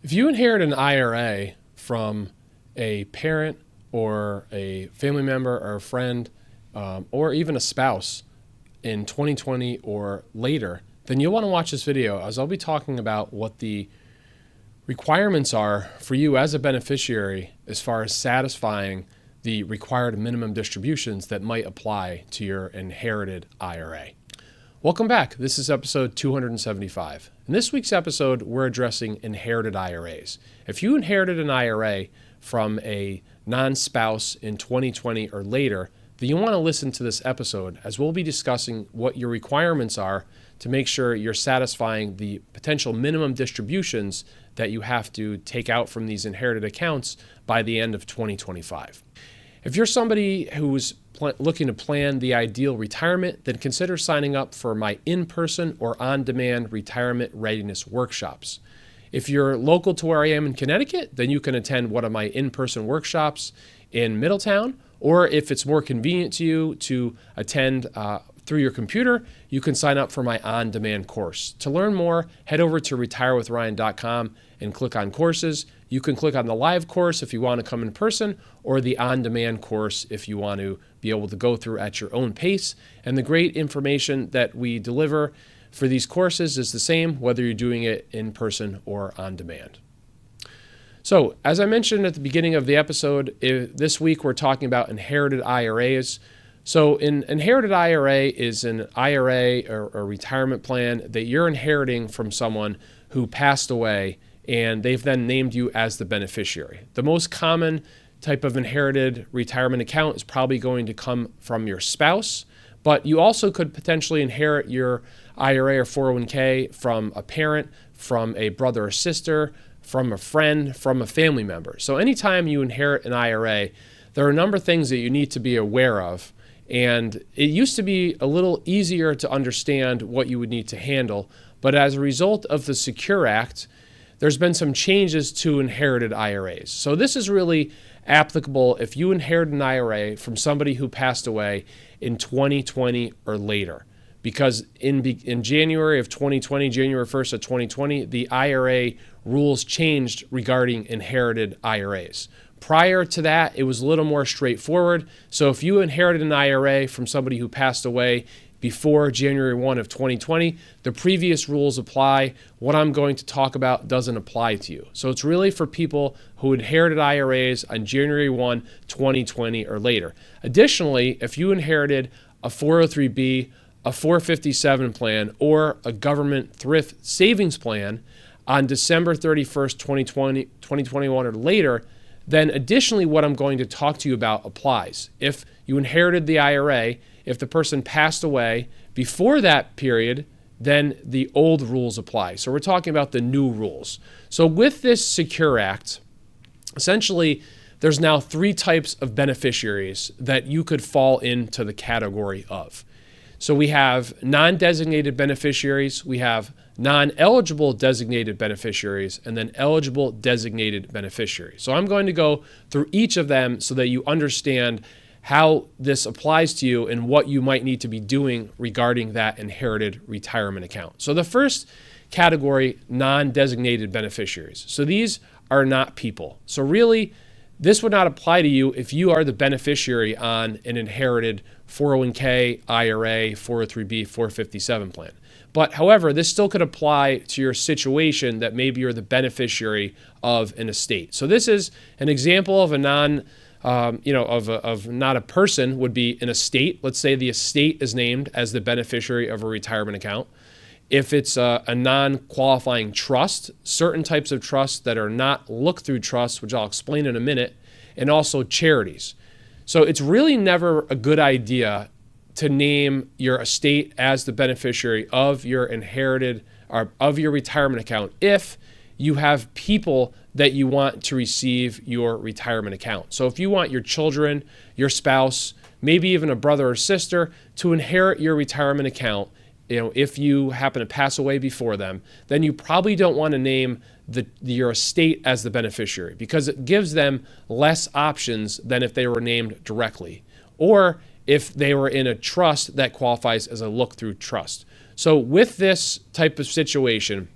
If you inherit an IRA from a parent or a family member or a friend or even a spouse in 2020 or later, then you'll want to watch this video as I'll be talking about what the requirements are for you as a beneficiary as far as satisfying the required minimum distributions that might apply to your inherited IRA. Welcome back. This is episode 275. In this week's episode, we're addressing inherited IRAs. If you inherited an IRA from a non-spouse in 2020 or later, then you want to listen to this episode as we'll be discussing what your requirements are to make sure you're satisfying the potential minimum distributions that you have to take out from these inherited accounts by the end of 2025. If you're somebody who's looking to plan the ideal retirement, then consider signing up for my in-person or on-demand retirement readiness workshops. If you're local to where I am in Connecticut, then you can attend one of my in-person workshops in Middletown, or if it's more convenient to you to attend through your computer, you can sign up for my on-demand course. To learn more, head over to retirewithryan.com and click on courses. You can click on the live course if you want to come in person, or the on-demand course if you want to be able to go through at your own pace. And the great information that we deliver for these courses is the same whether you're doing it in person or on demand. So, as I mentioned at the beginning of the episode, this week we're talking about inherited IRAs. So an inherited IRA is an IRA or a retirement plan that you're inheriting from someone who passed away and they've then named you as the beneficiary. The most common type of inherited retirement account is probably going to come from your spouse, but you also could potentially inherit your IRA or 401k from a parent, from a brother or sister, from a friend, from a family member. So anytime you inherit an IRA, there are a number of things that you need to be aware of. And it used to be a little easier to understand what you would need to handle, but as a result of the Secure Act, there's been some changes to inherited IRAs. So this is really applicable if you inherit an IRA from somebody who passed away in 2020 or later. Because in January of 2020, January 1st of 2020, the IRA rules changed regarding inherited IRAs. Prior to that, it was a little more straightforward. So if you inherited an IRA from somebody who passed away before January 1 of 2020, the previous rules apply. What I'm going to talk about doesn't apply to you. So it's really for people who inherited IRAs on January 1, 2020 or later. Additionally, if you inherited a 403B, a 457 plan, or a government thrift savings plan on December 31st, 2021 or later, then additionally what I'm going to talk to you about applies. If you inherited the IRA, if the person passed away before that period, then the old rules apply. So we're talking about the new rules. So with this Secure Act, essentially there's now three types of beneficiaries that you could fall into the category of. So we have non-designated beneficiaries, we have non-eligible designated beneficiaries, and then eligible designated beneficiaries. So I'm going to go through each of them so that you understand how this applies to you and what you might need to be doing regarding that inherited retirement account. So the first category, non-designated beneficiaries. So these are not people. So really, this would not apply to you if you are the beneficiary on an inherited 401k, IRA, 403b, 457 plan. But however, this still could apply to your situation that maybe you're the beneficiary of an estate. So this is an example of a not a person would be an estate. Let's say the estate is named as the beneficiary of a retirement account. If it's a non-qualifying trust, certain types of trusts that are not look-through trusts, which I'll explain in a minute, and also charities. So it's really never a good idea to name your estate as the beneficiary of your inherited or of your retirement account if you have people that you want to receive your retirement account. So if you want your children, your spouse, maybe even a brother or sister to inherit your retirement account, if you happen to pass away before them, then you probably don't want to name your estate as the beneficiary because it gives them less options than if they were named directly or if they were in a trust that qualifies as a look-through trust. So with this type of situation,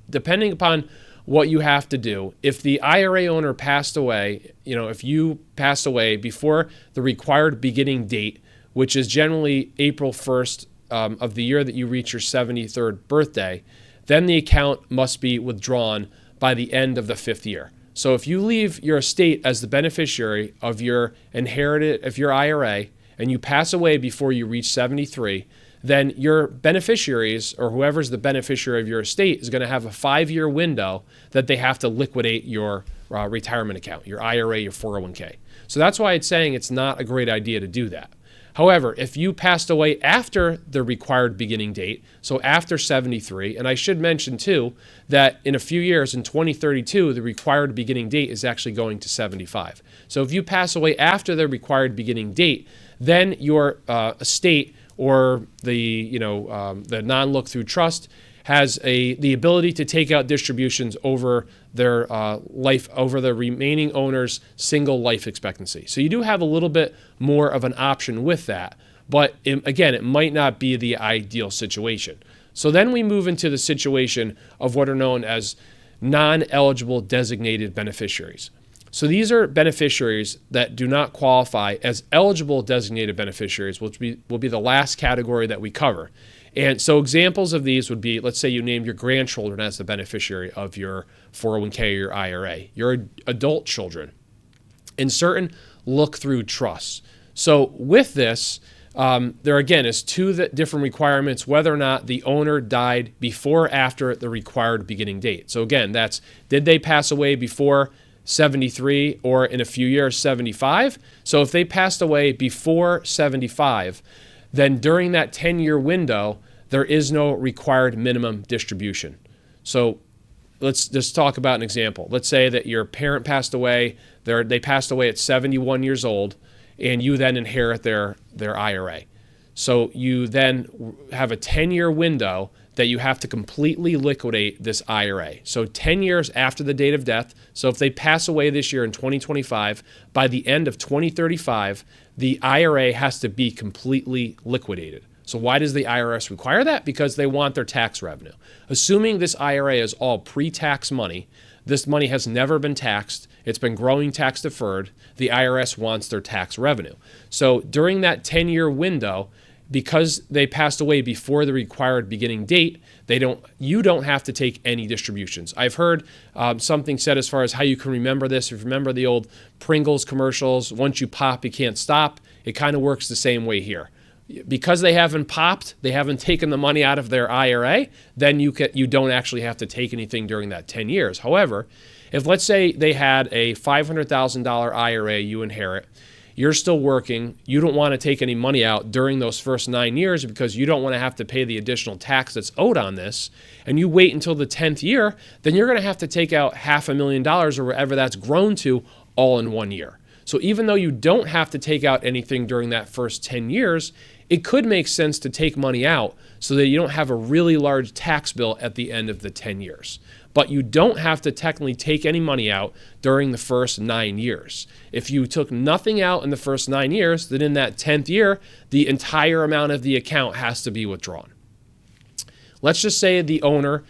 depending upon what you have to do. If the IRA owner passed away, if you passed away before the required beginning date, which is generally April 1st of the year that you reach your 73rd birthday, then the account must be withdrawn by the end of the 5th year. So if you leave your estate as the beneficiary of your IRA, and you pass away before you reach 73, then your beneficiaries, or whoever's the beneficiary of your estate, is going to have a 5-year window that they have to liquidate your retirement account, your IRA, your 401k. So that's why it's saying it's not a great idea to do that. However, if you passed away after the required beginning date, so after 73, and I should mention too that in a few years, in 2032, the required beginning date is actually going to 75. So if you pass away after the required beginning date, then your estate or the non-look-through trust has the ability to take out distributions over their over the remaining owner's single life expectancy. So you do have a little bit more of an option with that, but again, it might not be the ideal situation. So then we move into the situation of what are known as non-eligible designated beneficiaries. So these are beneficiaries that do not qualify as eligible designated beneficiaries, which will be the last category that we cover. And so examples of these would be, let's say you named your grandchildren as the beneficiary of your 401k or your IRA, your adult children, and certain look-through trusts. So with this, there again is two different requirements, whether or not the owner died before or after the required beginning date. So again, that's did they pass away before 73 or in a few years 75? So if they passed away before 75, then during that 10-year window, there is no required minimum distribution. So let's just talk about an example. Let's say that your parent passed away, they passed away at 71 years old, and you then inherit their IRA. So you then have a 10-year window that you have to completely liquidate this IRA. So 10 years after the date of death, so if they pass away this year in 2025, by the end of 2035, the IRA has to be completely liquidated. So why does the IRS require that? Because they want their tax revenue. Assuming this IRA is all pre-tax money, this money has never been taxed, it's been growing tax deferred, the IRS wants their tax revenue. So during that 10-year window, because they passed away before the required beginning date, you don't have to take any distributions. I've heard something said as far as how you can remember this. If you remember the old Pringles commercials, once you pop, you can't stop. It kind of works the same way here. Because they haven't popped, they haven't taken the money out of their IRA, then you don't actually have to take anything during that 10 years. However, if let's say they had a $500,000 IRA you inherit, you're still working, you don't want to take any money out during those first 9 years because you don't want to have to pay the additional tax that's owed on this, and you wait until the 10th year, then you're going to have to take out $500,000 or whatever that's grown to all in 1 year. So even though you don't have to take out anything during that first 10 years, it could make sense to take money out so that you don't have a really large tax bill at the end of the 10 years. But you don't have to technically take any money out during the first 9 years. If you took nothing out in the first 9 years, then in that 10th year, the entire amount of the account has to be withdrawn. Let's just say the owner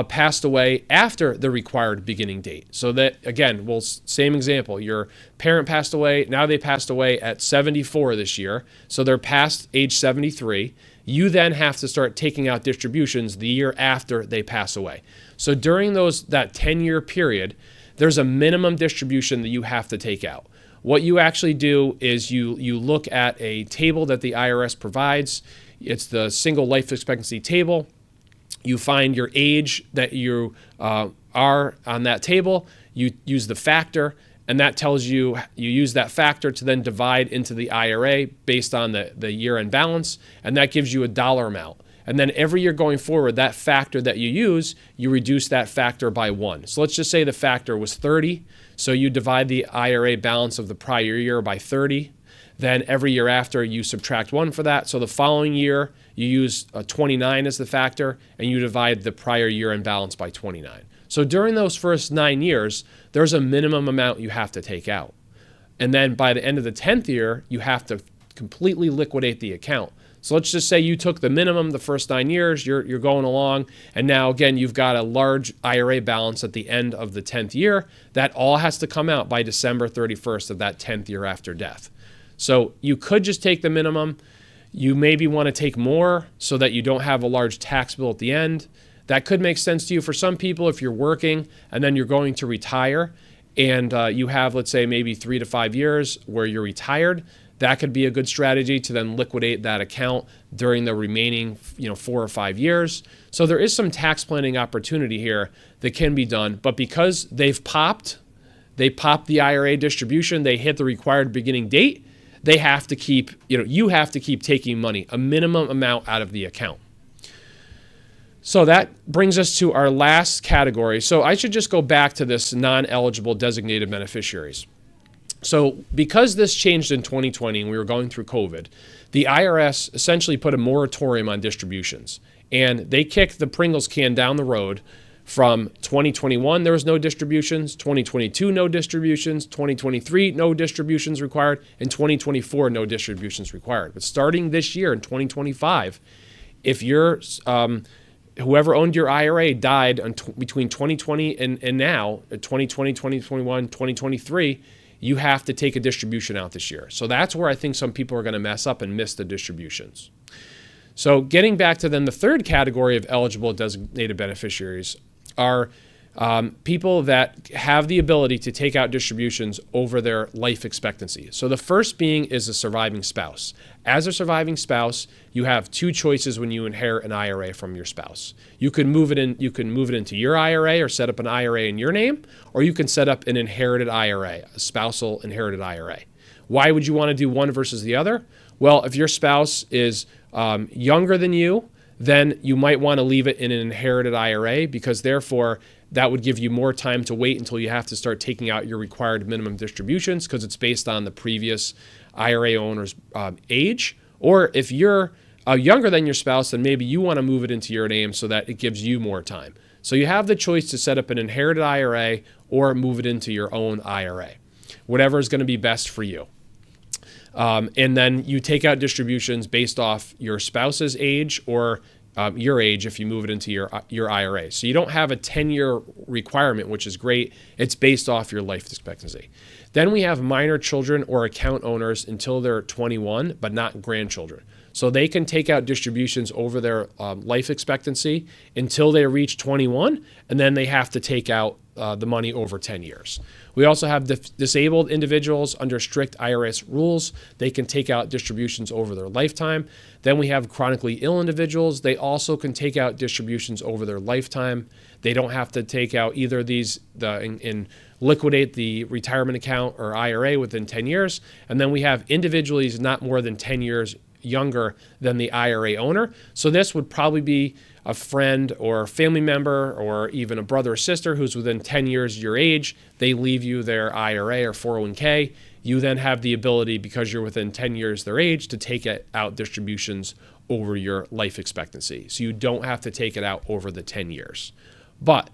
passed away after the required beginning date. So that, again, same example. Your parent passed away. Now they passed away at 74 this year. So they're past age 73. You then have to start taking out distributions the year after they pass away. So during that 10-year period, there's a minimum distribution that you have to take out. What you actually do is you look at a table that the IRS provides. It's the single life expectancy table. You find your age that you are on that table. You use the factor, and that tells you use that factor to then divide into the IRA based on the year-end balance, and that gives you a dollar amount. And then every year going forward, that factor that you use, you reduce that factor by 1. So let's just say the factor was 30. So you divide the IRA balance of the prior year by 30. Then every year after, you subtract 1 for that. So the following year, you use 29 as the factor, and you divide the prior year-end balance by 29. So during those first 9 years, there's a minimum amount you have to take out. And then by the end of the 10th year, you have to completely liquidate the account. So let's just say you took the minimum the first 9 years, you're going along, and now again you've got a large IRA balance at the end of the 10th year. That all has to come out by December 31st of that 10th year after death. So you could just take the minimum. You maybe want to take more so that you don't have a large tax bill at the end. That could make sense to you. For some people, if you're working and then you're going to retire and you have, let's say, maybe 3 to 5 years where you're retired, that could be a good strategy to then liquidate that account during the remaining 4 or 5 years. So there is some tax planning opportunity here that can be done. But because they popped the IRA distribution, they hit the required beginning date, they have to keep, you have to keep taking money, a minimum amount out of the account. So that brings us to our last category. So I should just go back to this non-eligible designated beneficiaries. So because this changed in 2020 and we were going through COVID, the IRS essentially put a moratorium on distributions. And they kicked the Pringles can down the road from 2021, there was no distributions, 2022, no distributions, 2023, no distributions required, and 2024, no distributions required. But starting this year in 2025, if you're whoever owned your IRA died between 2020 and now, 2020, 2021, 2023, you have to take a distribution out this year. So that's where I think some people are going to mess up and miss the distributions. So getting back to then the third category of eligible designated beneficiaries are people that have the ability to take out distributions over their life expectancy. So the first being is a surviving spouse. As a surviving spouse, you have two choices when you inherit an IRA from your spouse. You can move it into your IRA or set up an IRA in your name, or you can set up an inherited IRA, a spousal inherited IRA. Why would you want to do one versus the other? Well, if your spouse is younger than you, then you might want to leave it in an inherited IRA because therefore that would give you more time to wait until you have to start taking out your required minimum distributions because it's based on the previous IRA owner's age. Or if you're younger than your spouse, then maybe you want to move it into your name so that it gives you more time. So you have the choice to set up an inherited IRA or move it into your own IRA, whatever is going to be best for you. And then you take out distributions based off your spouse's age or your age if you move it into your IRA. So you don't have a 10-year requirement, which is great. It's based off your life expectancy. Then we have minor children or account owners until they're 21, but not grandchildren. So they can take out distributions over their life expectancy until they reach 21, and then they have to take out the money over 10 years. We also have disabled individuals under strict IRS rules. They can take out distributions over their lifetime. Then we have chronically ill individuals. They also can take out distributions over their lifetime. They don't have to take out either of these and liquidate the retirement account or IRA within 10 years. And then we have individuals not more than 10 years younger than the IRA owner. So this would probably be a friend or family member or even a brother or sister who's within 10 years your age. They leave you their IRA or 401k. You then have the ability, because you're within 10 years their age, to take out distributions over your life expectancy. So you don't have to take it out over the 10 years. But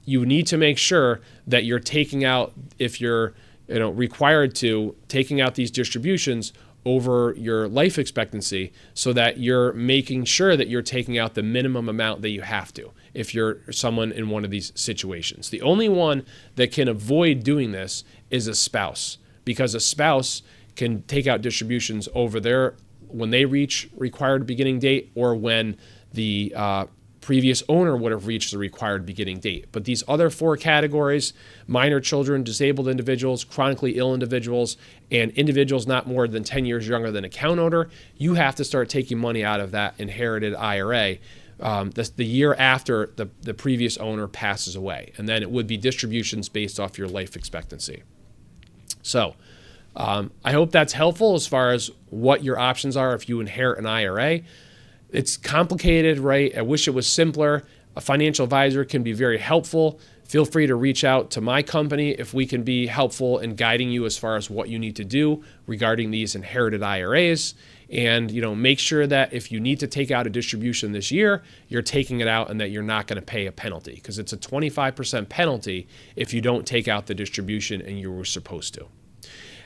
you need to make sure that you're taking out, if you're required to, taking out these distributions over your life expectancy so that you're making sure that you're taking out the minimum amount that you have to if you're someone in one of these situations. The only one that can avoid doing this is a spouse, because a spouse can take out distributions over when they reach required beginning date or when the previous owner would have reached the required beginning date. But these other four categories, minor children, disabled individuals, chronically ill individuals, and individuals not more than 10 years younger than account owner, you have to start taking money out of that inherited IRA the year after the previous owner passes away. And then it would be distributions based off your life expectancy. So I hope that's helpful as far as what your options are if you inherit an IRA. It's complicated, right? I wish it was simpler. A financial advisor can be very helpful. Feel free to reach out to my company if we can be helpful in guiding you as far as what you need to do regarding these inherited IRAs. And make sure that if you need to take out a distribution this year, you're taking it out and that you're not going to pay a penalty, because it's a 25% penalty if you don't take out the distribution and you were supposed to.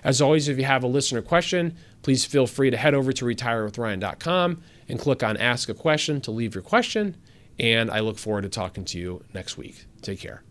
As always, if you have a listener question, please feel free to head over to retirewithryan.com and click on Ask a Question to leave your question. And I look forward to talking to you next week. Take care.